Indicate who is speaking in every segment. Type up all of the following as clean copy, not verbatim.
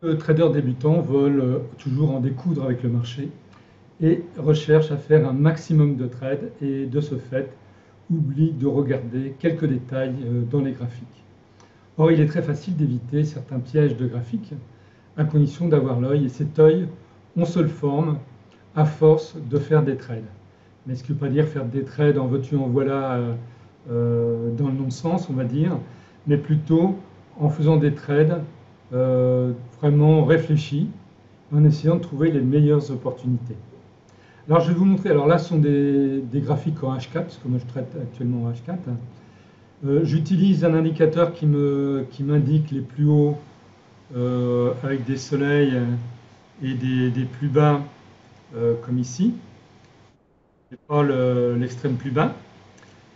Speaker 1: Les traders débutants veulent toujours en découdre avec le marché et recherchent à faire un maximum de trades et de ce fait oublient de regarder quelques détails dans les graphiques. Or, il est très facile d'éviter certains pièges de graphiques à condition d'avoir l'œil et cet œil, on se le forme à force de faire des trades. Mais ce qui ne veut pas dire faire des trades en veux-tu en voilà dans le non-sens, on va dire, mais plutôt en faisant des trades vraiment réfléchis, en essayant de trouver les meilleures opportunités. Alors je vais vous montrer, alors là ce sont des graphiques en H4, parce que moi je traite actuellement en H4. J'utilise un indicateur qui m'indique les plus hauts avec des soleils et des plus bas comme ici. Je prends l'extrême plus bas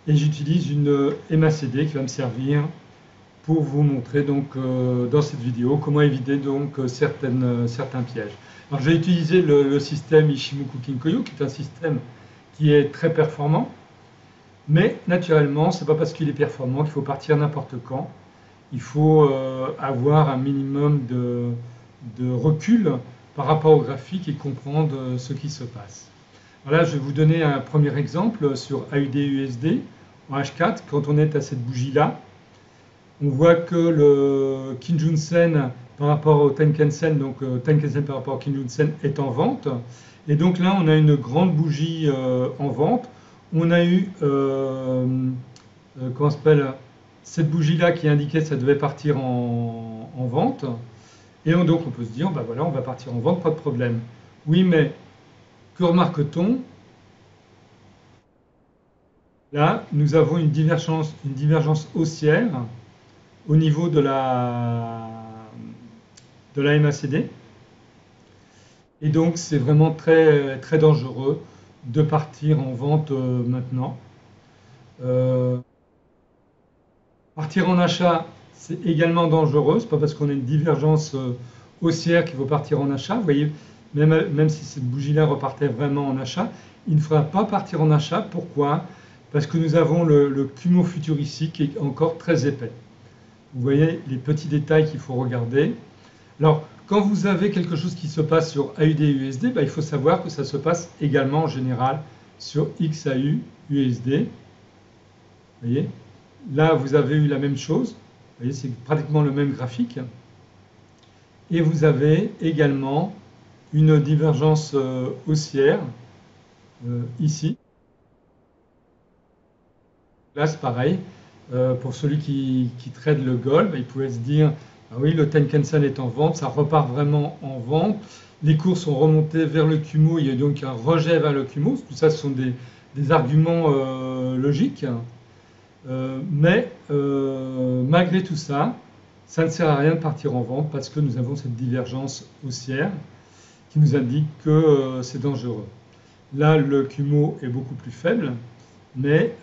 Speaker 1: et j'utilise une MACD qui va me servir pour vous montrer donc dans cette vidéo comment éviter donc certains pièges. Alors j'ai utilisé le système Ishimoku Kinkoyo qui est un système qui est très performant, mais naturellement c'est pas parce qu'il est performant qu'il faut partir n'importe quand. Il faut avoir un minimum de recul par rapport au graphique et comprendre ce qui se passe. Voilà, je vais vous donner un premier exemple sur AUD-USD en H4. Quand on est à cette bougie-là, on voit que le Kijun-sen par rapport au Tenkan-sen, donc Tenkan-sen par rapport au Kijun-sen est en vente. Et donc là, on a une grande bougie en vente. On a eu, comment s'appelle, cette bougie-là qui indiquait que ça devait partir en vente. Et donc on peut se dire, bah voilà, on va partir en vente, pas de problème. Oui, mais que remarque-t-on? Là, nous avons une divergence haussière au niveau de la MACD. Et donc, c'est vraiment très, très dangereux de partir en vente maintenant. Partir en achat, c'est également dangereux. Ce n'est pas parce qu'on a une divergence haussière qu'il faut partir en achat. Vous voyez, même si cette bougie-là repartait vraiment en achat, il ne faudra pas partir en achat. Pourquoi? Parce que nous avons le Kumo futur ici qui est encore très épais. Vous voyez les petits détails qu'il faut regarder. Alors, quand vous avez quelque chose qui se passe sur AUD-USD, il faut savoir que ça se passe également en général sur XAU-USD. Vous voyez? Là, vous avez eu la même chose. Vous voyez, c'est pratiquement le même graphique. Et vous avez également une divergence haussière ici. Là, c'est pareil. Pour celui qui trade le gold, il pouvait se dire ah oui, le Tenkan-sen est en vente, ça repart vraiment en vente. Les cours sont remontés vers le Kumo, il y a donc un rejet vers le Kumo. Tout ça, ce sont des arguments logiques. Mais malgré tout ça, ça ne sert à rien de partir en vente parce que nous avons cette divergence haussière qui nous indique que c'est dangereux. Là, le Kumo est beaucoup plus faible, mais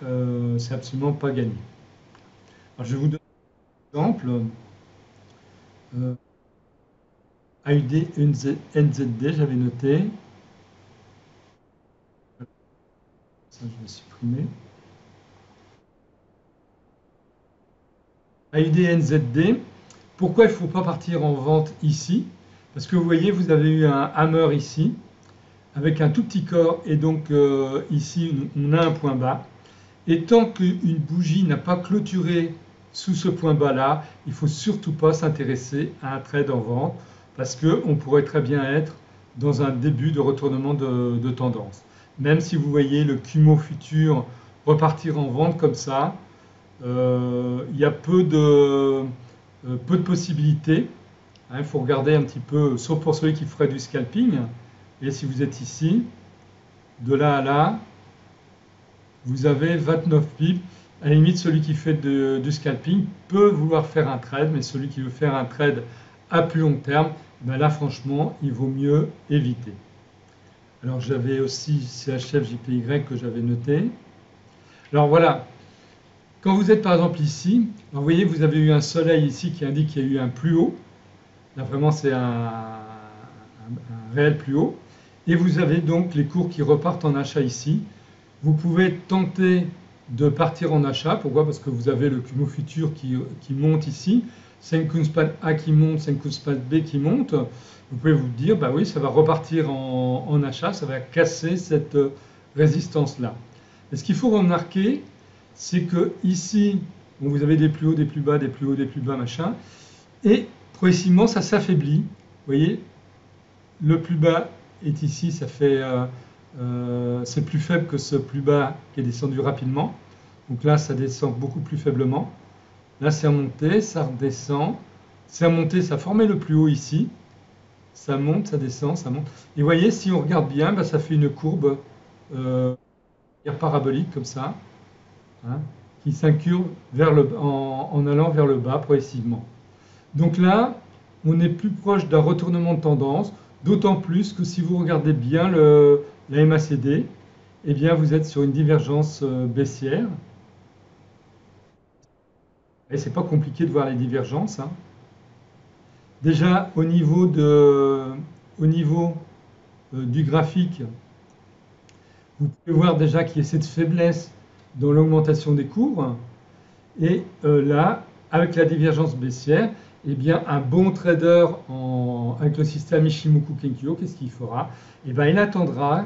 Speaker 1: c'est absolument pas gagné. Alors, je vais vous donner un exemple. AUD NZD, j'avais noté. Ça, je vais supprimer. AUD NZD. Pourquoi il ne faut pas partir en vente ici? Parce que vous voyez, vous avez eu un hammer ici, avec un tout petit corps, et donc ici, on a un point bas. Et tant qu'une bougie n'a pas clôturé sous ce point bas-là, il ne faut surtout pas s'intéresser à un trade en vente, parce qu'on pourrait très bien être dans un début de retournement de tendance. Même si vous voyez le Kumo futur repartir en vente comme ça, il y a peu de possibilités. Il faut regarder un petit peu, sauf pour ceux qui feraient du scalping. Et si vous êtes ici, de là à là, vous avez 29 pips. À la limite, celui qui fait du scalping peut vouloir faire un trade, mais celui qui veut faire un trade à plus long terme, là franchement, il vaut mieux éviter. Alors j'avais aussi CHF JPY que j'avais noté. Alors voilà, quand vous êtes par exemple ici, vous voyez vous avez eu un soleil ici qui indique qu'il y a eu un plus haut. Là vraiment c'est un réel plus haut. Et vous avez donc les cours qui repartent en achat ici. Vous pouvez tenter de partir en achat. Pourquoi? Parce que vous avez le Kumo futur qui monte ici. Senkunspan A qui monte, Senkunspan B qui monte, vous pouvez vous dire, bah oui, ça va repartir en achat, ça va casser cette résistance-là. Et ce qu'il faut remarquer, c'est que ici, bon, vous avez des plus hauts, des plus bas, des plus hauts, des plus bas, machin, et progressivement, ça s'affaiblit. Vous voyez, le plus bas est ici, ça fait, c'est plus faible que ce plus bas qui est descendu rapidement. Donc là, ça descend beaucoup plus faiblement. Là, c'est remonté, ça redescend. C'est remonté, ça formait le plus haut ici. Ça monte, ça descend, ça monte. Et vous voyez, si on regarde bien, bah, ça fait une courbe parabolique comme ça, hein, qui s'incurve en allant vers le bas progressivement. Donc là, on est plus proche d'un retournement de tendance, d'autant plus que si vous regardez bien la MACD, eh bien, vous êtes sur une divergence baissière. Et c'est pas compliqué de voir les divergences, hein. Déjà, au niveau du graphique, vous pouvez voir déjà qu'il y a cette faiblesse dans l'augmentation des cours. Et là, avec la divergence baissière, eh bien, un bon trader avec le système Ichimoku Kenkyo, qu'est-ce qu'il fera? Eh bien, il attendra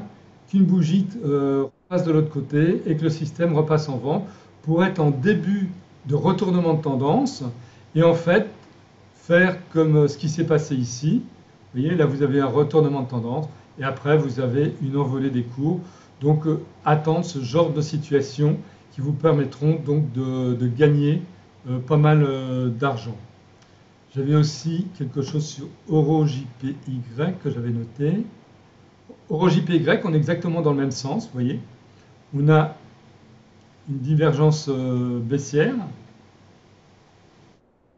Speaker 1: qu'une bougie repasse de l'autre côté et que le système repasse en vente pour être en début de retournement de tendance et en fait faire comme ce qui s'est passé ici. Vous voyez, là vous avez un retournement de tendance et après vous avez une envolée des cours. Donc attendre ce genre de situation qui vous permettront donc de gagner pas mal d'argent. J'avais aussi quelque chose sur EuroJPY que j'avais noté. EuroJPY, on est exactement dans le même sens, vous voyez. On a une divergence baissière. Vous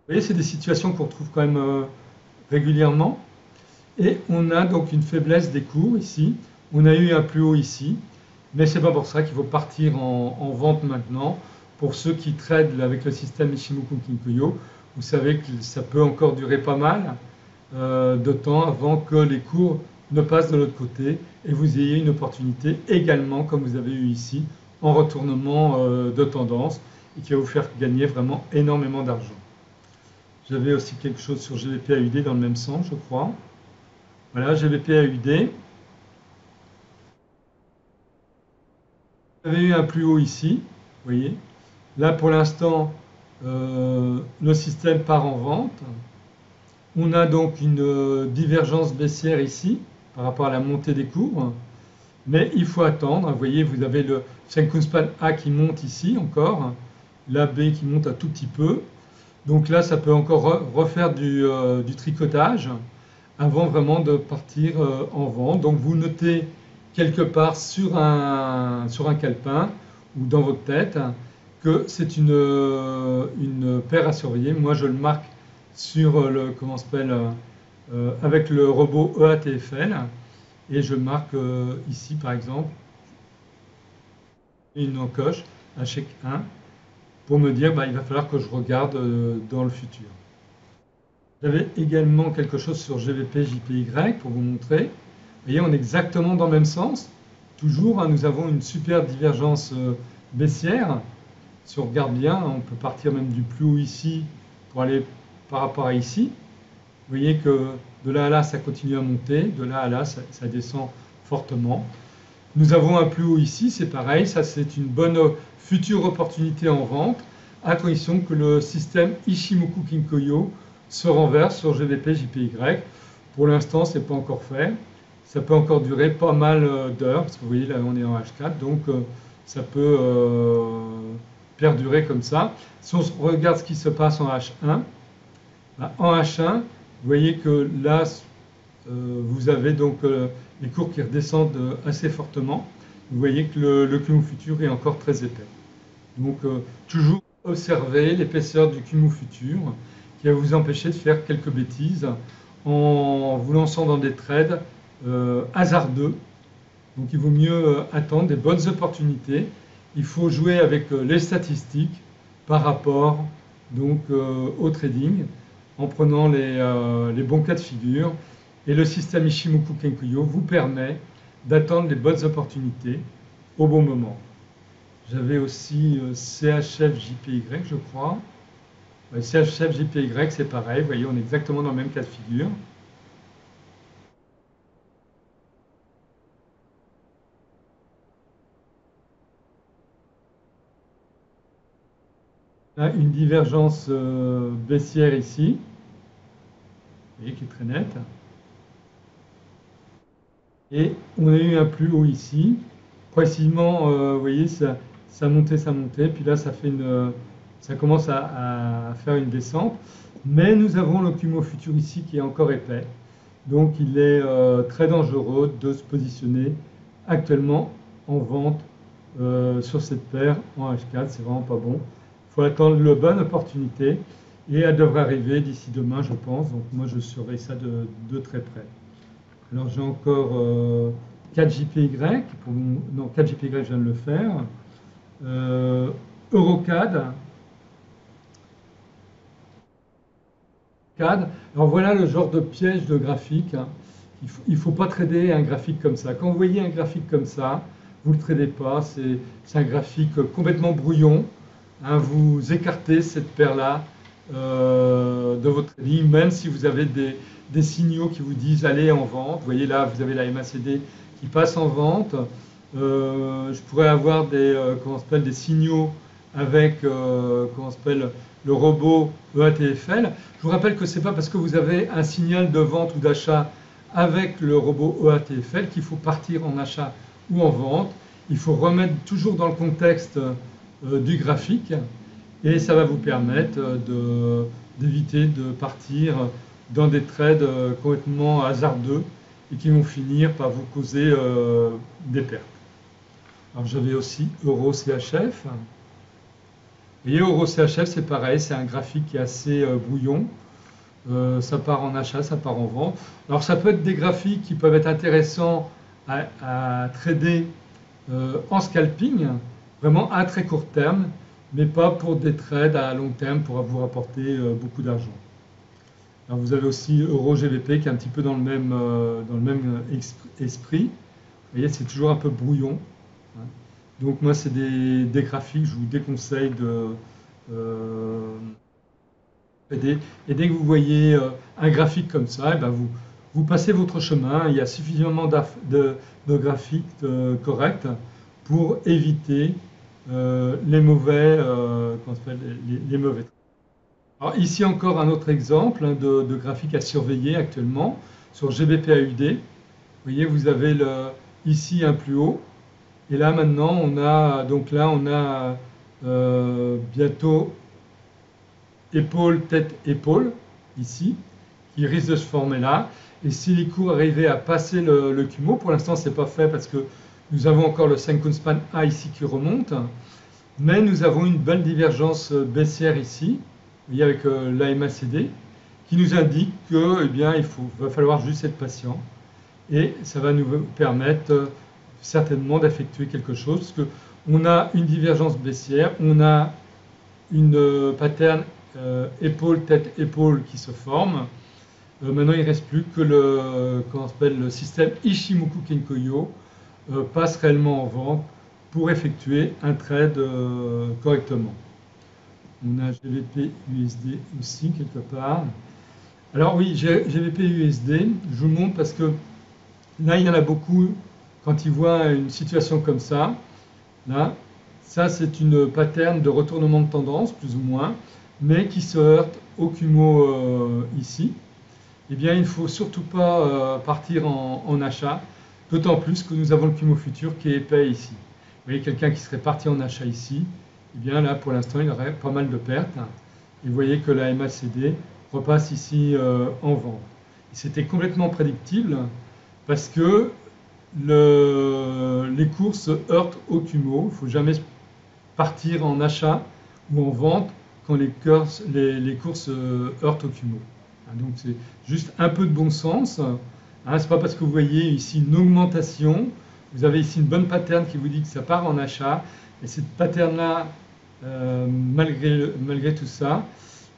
Speaker 1: voyez, c'est des situations qu'on retrouve quand même régulièrement. Et on a donc une faiblesse des cours ici. On a eu un plus haut ici. Mais ce n'est pas pour ça qu'il faut partir en vente maintenant. Pour ceux qui tradent avec le système Ichimoku Kinkoyo, vous savez que ça peut encore durer pas mal de temps avant que les cours ne passent de l'autre côté et vous ayez une opportunité également, comme vous avez eu ici, en retournement de tendance et qui va vous faire gagner vraiment énormément d'argent. J'avais aussi quelque chose sur GBP/AUD dans le même sens, je crois. Voilà, GBP/AUD. Vous avez eu un plus haut ici, vous voyez. Là, pour l'instant, le système part en vente. On a donc une divergence baissière ici par rapport à la montée des cours. Mais il faut attendre. Vous voyez, vous avez le Senkunspan A qui monte ici encore. La B qui monte un tout petit peu. Donc là, ça peut encore refaire du tricotage avant vraiment de partir en vente. Donc vous notez quelque part sur un calepin ou dans votre tête que c'est une paire à surveiller. Moi, je le marque sur avec le robot EATFL et je marque ici, par exemple, une encoche à chèque 1 pour me dire il va falloir que je regarde dans le futur. J'avais également quelque chose sur GBP/JPY pour vous montrer. Vous voyez, on est exactement dans le même sens. Toujours, hein, nous avons une super divergence baissière. Si on regarde bien, on peut partir même du plus haut ici pour aller par rapport à ici. Vous voyez que de là à là, ça continue à monter. De là à là, ça descend fortement. Nous avons un plus haut ici, c'est pareil. Ça, c'est une bonne future opportunité en vente, à condition que le système Ichimoku Kinkoyo se renverse sur GBP/JPY. Pour l'instant, ce n'est pas encore fait. Ça peut encore durer pas mal d'heures, parce que vous voyez, là, on est en H4, donc ça peut perdurer comme ça. Si on regarde ce qui se passe en H1, en H1, vous voyez que là, vous avez donc les cours qui redescendent assez fortement. Vous voyez que le Kumu futur est encore très épais. Donc, toujours observer l'épaisseur du Kumu futur qui va vous empêcher de faire quelques bêtises en vous lançant dans des trades hasardeux. Donc, il vaut mieux attendre des bonnes opportunités. Il faut jouer avec les statistiques par rapport donc, au trading en prenant les bons cas de figure. Et le système Ichimoku Kinkoyo vous permet d'attendre les bonnes opportunités au bon moment. J'avais aussi CHF/JPY, je crois. CHF JPY, c'est pareil, vous voyez, on est exactement dans le même cas de figure. Là, une divergence baissière ici, vous voyez, qui est très nette. Et on a eu un plus haut ici. Progressivement, vous voyez, ça montait, puis là, ça commence à faire une descente. Mais nous avons le Kumo futur ici qui est encore épais. Donc il est très dangereux de se positionner actuellement en vente sur cette paire en H4. C'est vraiment pas bon. Il faut attendre la bonne opportunité et elle devrait arriver d'ici demain, je pense. Donc moi, je surveille ça de très près. Alors j'ai encore 4JPY, non 4JPY je viens de le faire, Eurocad. Alors voilà le genre de piège de graphique, hein. Il ne faut pas trader un graphique comme ça. Quand vous voyez un graphique comme ça, vous ne le tradez pas, c'est un graphique complètement brouillon, hein. Vous écartez cette paire-là de votre trading, même si vous avez des signaux qui vous disent allez en vente. Vous voyez là, vous avez la MACD qui passe en vente. Je pourrais avoir des signaux avec le robot EATFL. Je vous rappelle que ce n'est pas parce que vous avez un signal de vente ou d'achat avec le robot EATFL qu'il faut partir en achat ou en vente. Il faut remettre toujours dans le contexte du graphique et ça va vous permettre d'éviter de partir dans des trades complètement hasardeux et qui vont finir par vous causer des pertes. Alors j'avais aussi Euro CHF. Et Euro CHF, c'est pareil, c'est un graphique qui est assez brouillon. Ça part en achat, ça part en vente. Alors ça peut être des graphiques qui peuvent être intéressants à trader en scalping, vraiment à très court terme, mais pas pour des trades à long terme pour vous rapporter beaucoup d'argent. Alors vous avez aussi Euro GBP qui est un petit peu dans le même esprit. Vous voyez, c'est toujours un peu brouillon. Donc moi, c'est des graphiques, je vous déconseille de trader. Et dès que vous voyez un graphique comme ça, eh ben vous passez votre chemin. Il y a suffisamment de graphiques corrects pour éviter les mauvais trades. Alors ici encore un autre exemple de graphique à surveiller actuellement sur GBP/AUD. Vous voyez, vous avez ici un plus haut. Et là maintenant on a bientôt épaule, tête, épaule ici qui risque de se former là. Et si les cours arrivaient à passer le Kumo, pour l'instant c'est pas fait parce que nous avons encore le Senkun Span A ici qui remonte, mais nous avons une belle divergence baissière ici. Vous voyez, avec la MACD, qui nous indique que, va falloir juste être patient et ça va nous permettre certainement d'effectuer quelque chose parce que on a une divergence baissière, on a une pattern épaule, tête, épaule qui se forme. Maintenant, il ne reste plus que le système Ichimoku Kenkoyo passe réellement en vente pour effectuer un trade correctement. On a GBP USD aussi quelque part. Alors oui, GBP USD, je vous le montre parce que là, il y en a beaucoup quand ils voient une situation comme ça. Là, ça c'est une pattern de retournement de tendance, plus ou moins, mais qui se heurte au Kumo ici. Eh bien, il ne faut surtout pas partir en achat, d'autant plus que nous avons le Kumo futur qui est épais ici. Vous voyez, quelqu'un qui serait parti en achat ici, eh bien là, pour l'instant, il aurait pas mal de pertes. Et vous voyez que la MACD repasse ici en vente. C'était complètement prédictible parce que les cours se heurtent au Kumo. Il ne faut jamais partir en achat ou en vente quand les cours se heurtent au Kumo. Donc c'est juste un peu de bon sens. Ce n'est pas parce que vous voyez ici une augmentation, vous avez ici une bonne pattern qui vous dit que ça part en achat, et cette pattern-là, malgré tout ça,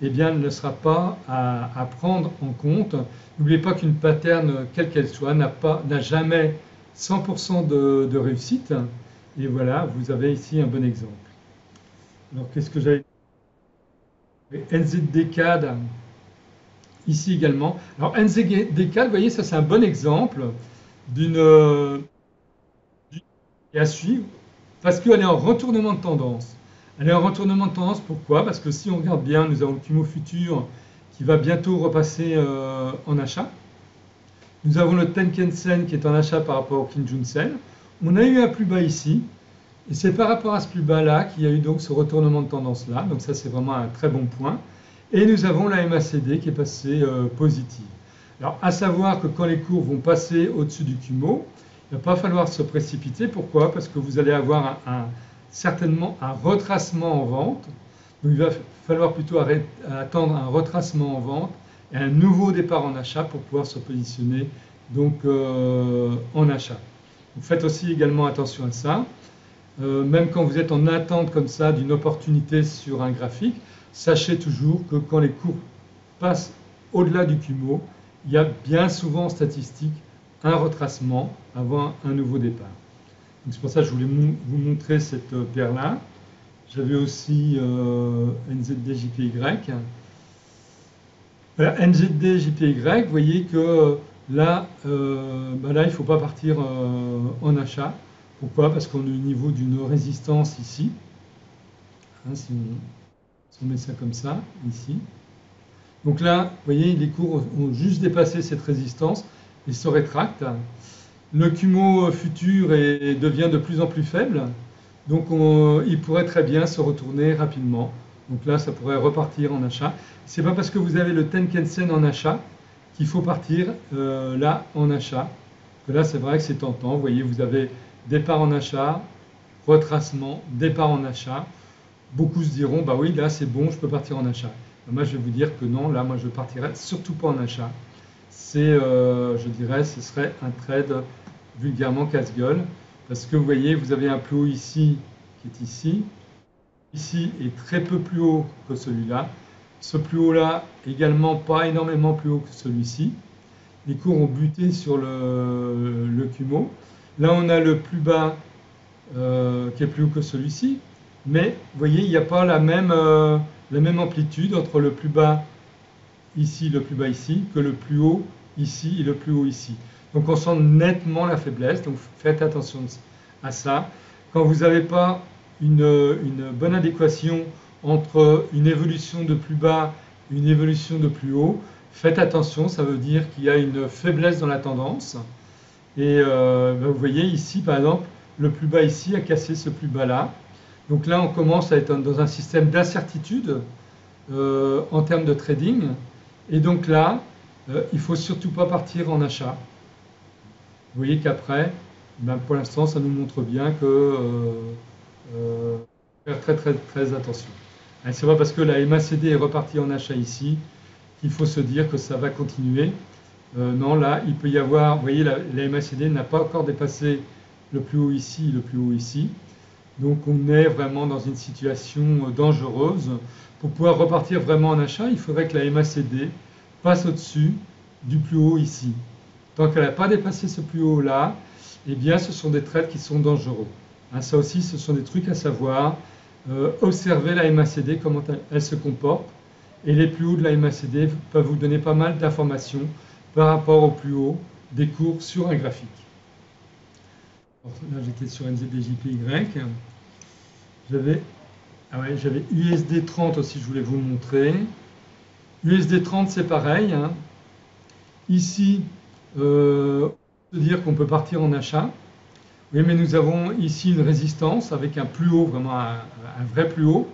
Speaker 1: eh bien, elle ne sera pas à prendre en compte. N'oubliez pas qu'une pattern, quelle qu'elle soit, n'a jamais 100% de réussite. Et voilà, vous avez ici un bon exemple. Alors, qu'est-ce que j'avais NZD-CAD, ici également. Alors NZD-CAD, vous voyez, ça c'est un bon exemple d'une et à suivre parce qu'elle est en retournement de tendance. Elle est en retournement de tendance, pourquoi? Parce que si on regarde bien, nous avons le Kumo Futur qui va bientôt repasser en achat. Nous avons le Tenken-sen qui est en achat par rapport au Kijun-sen. On a eu un plus bas ici, et c'est par rapport à ce plus bas là qu'il y a eu donc ce retournement de tendance là. Donc ça c'est vraiment un très bon point. Et nous avons la MACD qui est passée positive. Alors à savoir que quand les cours vont passer au-dessus du Kumo, il ne va pas falloir se précipiter. Pourquoi? Parce que vous allez avoir certainement un retracement en vente. Donc il va falloir plutôt attendre un retracement en vente et un nouveau départ en achat pour pouvoir se positionner donc en achat. Donc faites aussi également attention à ça. Même quand vous êtes en attente comme ça d'une opportunité sur un graphique, sachez toujours que quand les cours passent au-delà du Kumo, il y a bien souvent en statistique un retracement avant un nouveau départ. C'est pour ça que je voulais vous montrer cette paire-là. J'avais aussi NZD-JPY. Voilà, NZD-JPY, vous voyez que là, là il ne faut pas partir en achat. Pourquoi? Parce qu'on est au niveau d'une résistance ici. Hein, si on met ça comme ça, ici. Donc là, vous voyez, les cours ont juste dépassé cette résistance et se rétractent. Le Kumo futur devient de plus en plus faible. Donc il pourrait très bien se retourner rapidement. Donc là, ça pourrait repartir en achat. Ce n'est pas parce que vous avez le Tenken-sen en achat qu'il faut partir là en achat. Que là, c'est vrai que c'est tentant. Vous voyez, vous avez départ en achat, retracement, départ en achat. Beaucoup se diront, bah oui, là c'est bon, je peux partir en achat. Moi, je vais vous dire que non, là, moi, je ne partirai surtout pas en achat. Je dirais, ce serait un trade vulgairement casse-gueule. Parce que vous voyez, vous avez un plus haut ici qui est ici. Ici est très peu plus haut que celui-là. Ce plus haut-là, également pas énormément plus haut que celui-ci. Les cours ont buté sur le Kumo. Là, on a le plus bas qui est plus haut que celui-ci. Mais vous voyez, il n'y a pas la même amplitude entre le plus bas ici, le plus bas ici, que le plus haut ici et le plus haut ici. Donc on sent nettement la faiblesse, donc faites attention à ça. Quand vous n'avez pas une bonne adéquation entre une évolution de plus bas et une évolution de plus haut, faites attention, ça veut dire qu'il y a une faiblesse dans la tendance. Et vous voyez ici, par exemple, le plus bas ici a cassé ce plus bas là. Donc là, on commence à être dans un système d'incertitude en termes de trading. Et donc là, il ne faut surtout pas partir en achat. Vous voyez qu'après, ben pour l'instant, ça nous montre bien que faire très très très attention. C'est pas parce que la MACD est repartie en achat ici qu'il faut se dire que ça va continuer. Non, là, il peut y avoir, vous voyez, la MACD n'a pas encore dépassé le plus haut ici et le plus haut ici. Donc on est vraiment dans une situation dangereuse. Pour pouvoir repartir vraiment en achat, il faudrait que la MACD passe au-dessus du plus haut ici. Tant qu'elle n'a pas dépassé ce plus haut là, eh bien ce sont des trades qui sont dangereux. Hein, ça aussi, ce sont des trucs à savoir. Observez la MACD, comment elle se comporte. Et les plus hauts de la MACD peuvent vous donner pas mal d'informations par rapport au plus haut des cours sur un graphique. Là, j'étais sur NZD-JPY. J'avais USD30 aussi, je voulais vous montrer. USD30, c'est pareil. Hein. Ici, on peut dire qu'on peut partir en achat. Oui, mais nous avons ici une résistance avec un plus haut, vraiment un vrai plus haut,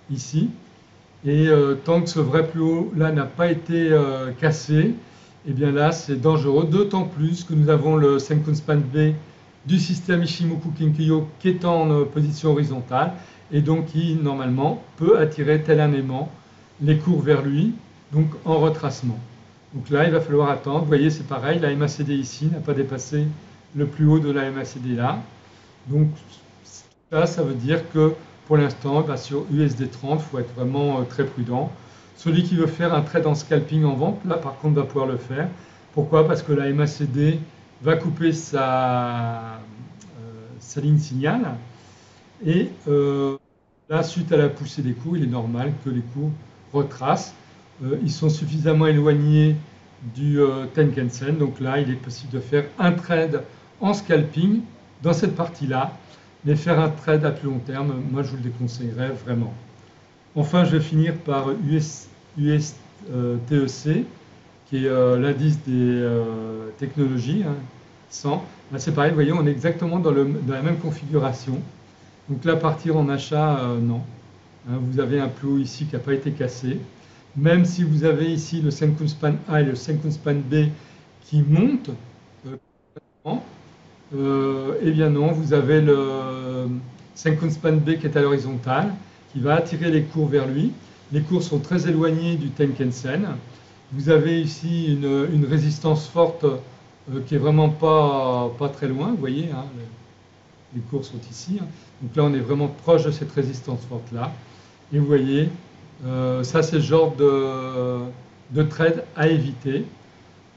Speaker 1: ici. Et tant que ce vrai plus haut là n'a pas été cassé, eh bien là, c'est dangereux. D'autant plus que nous avons le Senkou Span B du système Ichimoku Kinkyō qui est en position horizontale et donc qui, normalement, peut attirer tel un aimant les cours vers lui, donc en retracement. Donc là, il va falloir attendre. Vous voyez, c'est pareil, la MACD ici n'a pas dépassé le plus haut de la MACD là. Donc ça veut dire que pour l'instant, sur USD30, il faut être vraiment très prudent. Celui qui veut faire un trade en scalping en vente, là par contre, va pouvoir le faire. Pourquoi? Parce que la MACD va couper sa ligne signal. Et là, suite à la poussée des cours, il est normal que les cours retrace. Ils sont suffisamment éloignés du Tenkan-sen, donc là il est possible de faire un trade en scalping dans cette partie-là, mais faire un trade à plus long terme, moi je vous le déconseillerais vraiment. Enfin, je vais finir par USTEC, qui est l'indice des technologies, hein, 100. Là, c'est pareil, vous voyez, on est exactement dans la même configuration. Donc là, partir en achat, non. Hein, vous avez un plus haut ici qui n'a pas été cassé. Même si vous avez ici le Senkou Span A et le Senkou Span B qui montent, eh bien non, vous avez le Senkou Span B qui est à l'horizontale, qui va attirer les cours vers lui. Les cours sont très éloignés du Tenkan-sen. Vous avez ici une résistance forte qui est vraiment pas très loin, vous voyez, hein, les cours sont ici. Hein. Donc là, on est vraiment proche de cette résistance forte-là. Et vous voyez, ça c'est le genre de trade à éviter.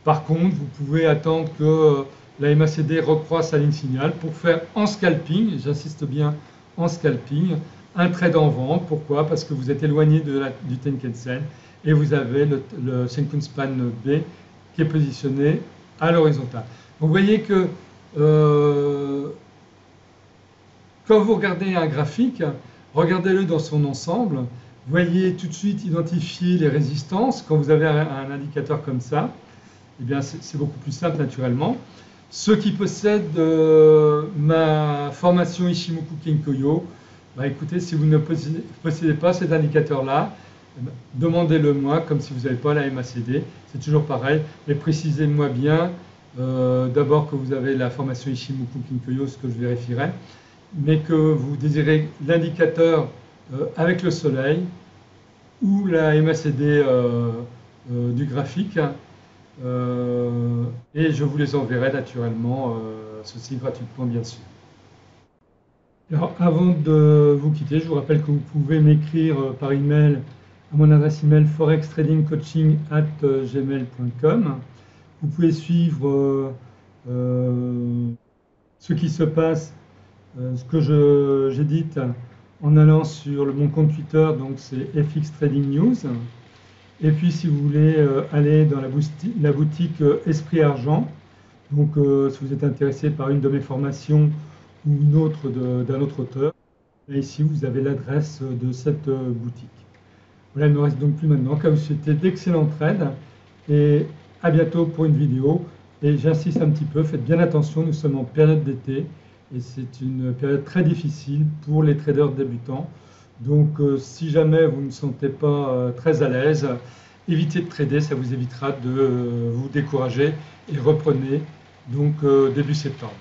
Speaker 1: Par contre, vous pouvez attendre que la MACD recroisse sa ligne signal pour faire en scalping, j'insiste bien en scalping, un trade en vente. Pourquoi? Parce que vous êtes éloigné du Tenkan-sen et vous avez le Senkou Span B qui est positionné à l'horizontale. Donc vous voyez que quand vous regardez un graphique, regardez-le dans son ensemble. Voyez tout de suite identifier les résistances. Quand vous avez un indicateur comme ça, eh bien c'est beaucoup plus simple naturellement. Ceux qui possèdent ma formation Ishimoku Kenkoyo, bah écoutez, si vous ne possédez pas cet indicateur-là, demandez-le moi, comme si vous n'avez pas la MACD. C'est toujours pareil, mais précisez-moi bien d'abord que vous avez la formation Ishimoku Kenkoyo, ce que je vérifierai, mais que vous désirez l'indicateur avec le soleil ou la MACD du graphique, et je vous les enverrai naturellement, ceci gratuitement bien sûr. Alors, avant de vous quitter, je vous rappelle que vous pouvez m'écrire par email à mon adresse email forextradingcoaching@gmail.com. Vous pouvez suivre ce qui se passe, ce que j'édite en allant sur mon compte Twitter, donc c'est FX Trading News. Et puis si vous voulez aller dans la boutique Esprit Argent, donc si vous êtes intéressé par une de mes formations ou une autre d'un autre auteur, et ici vous avez l'adresse de cette boutique. Voilà, il ne me reste donc plus maintenant qu'à vous souhaiter d'excellents trades et à bientôt pour une vidéo. Et j'insiste un petit peu, faites bien attention, nous sommes en période d'été et c'est une période très difficile pour les traders débutants. Donc si jamais vous ne vous sentez pas très à l'aise, évitez de trader, ça vous évitera de vous décourager et reprenez donc début septembre.